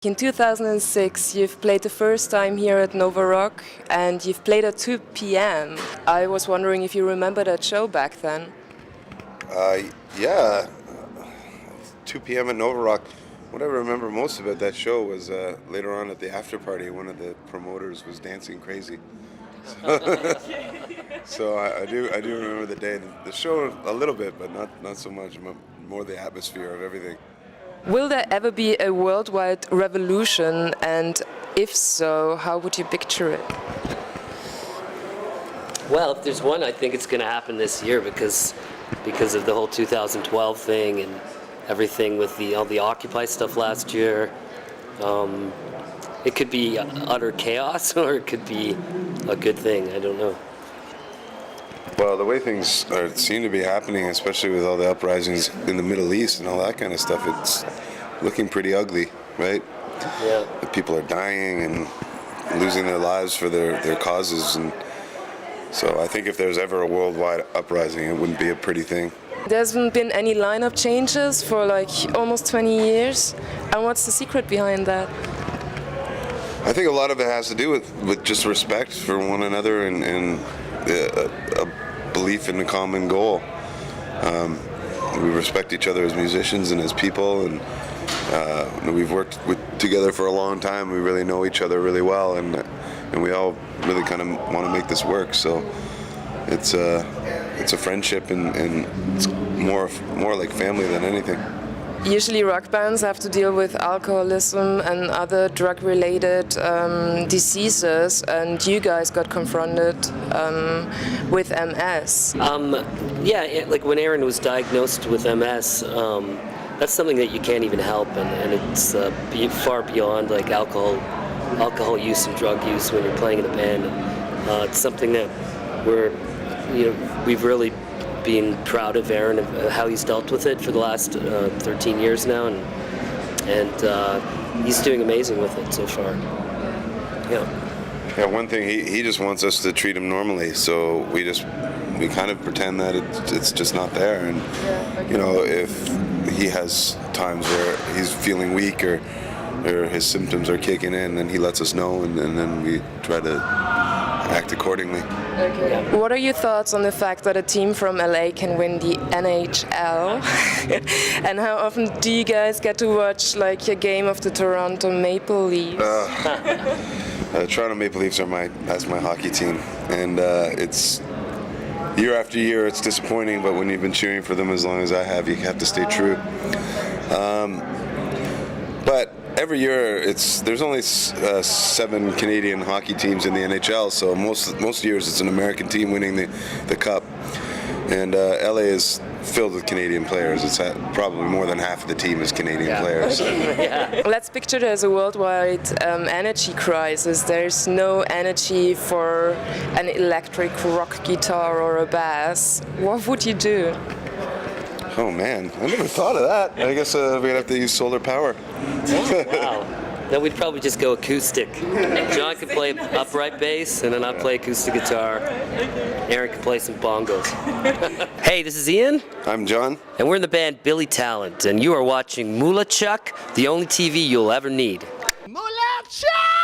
In 2006, you've played the first time here at Novarock, and you've played at 2 p.m. I was wondering if you remember that show back then. Yeah, 2 p.m. at Novarock. What I remember most about that show was later on at the after party, one of the promoters was dancing crazy. So I do remember the day, the show a little bit, but not so much. More the atmosphere of everything. Will there ever be a worldwide revolution, and if so, how would you picture it? Well, if there's one, I think it's going to happen this year because of the whole 2012 thing and everything with all the Occupy stuff last year. It could be utter chaos, or it could be a good thing. I don't know. Well, the way things seem to be happening, especially with all the uprisings in the Middle East and all that kind of stuff, it's looking pretty ugly, right? Yeah. The people are dying and losing their lives for their causes, and so I think if there's ever a worldwide uprising, it wouldn't be a pretty thing. There hasn't been any lineup changes for like almost 20 years, and what's the secret behind that? I think a lot of it has to do with just respect for one another and a belief in a common goal. We respect each other as musicians and as people, and we've worked together for a long time. We really know each other really well, and we all really kind of want to make this work. So it's a friendship, and it's more like family than anything. Usually rock bands have to deal with alcoholism and other drug-related diseases, and you guys got confronted with MS. Yeah, like when Aaron was diagnosed with MS, that's something that you can't even help, and it's far beyond like alcohol use and drug use when you're playing in a band. It's something that we've really been proud of Aaron, of how he's dealt with it for the last 13 years now, and he's doing amazing with it so far. Yeah. Yeah, one thing, he just wants us to treat him normally, so we kind of pretend that it's just not there, and you know, if he has times where he's feeling weak or his symptoms are kicking in, then he lets us know, and then we try to act accordingly. Okay. What are your thoughts on the fact that a team from LA can win the NHL? And how often do you guys get to watch like a game of the Toronto Maple Leafs? Toronto Maple Leafs that's my hockey team, and it's year after year it's disappointing, but when you've been cheering for them as long as I have, you have to stay true. But every year there's only 7 Canadian hockey teams in the NHL, so most years it's an American team winning the cup, and LA is filled with Canadian players. It's probably more than half of the team is Canadian players. Yeah. Let's picture there's a worldwide energy crisis. There's no energy for an electric rock guitar or a bass. What would you do? Oh man, I never thought of that. I guess we'd have to use solar power. Wow. Then we'd probably just go acoustic. John could play upright bass, and then I'd play acoustic guitar. Aaron could play some bongos. Hey, this is Ian. I'm John. And we're in the band Billy Talent, and you are watching MULATSCHAG, the only TV you'll ever need. MULATSCHAG!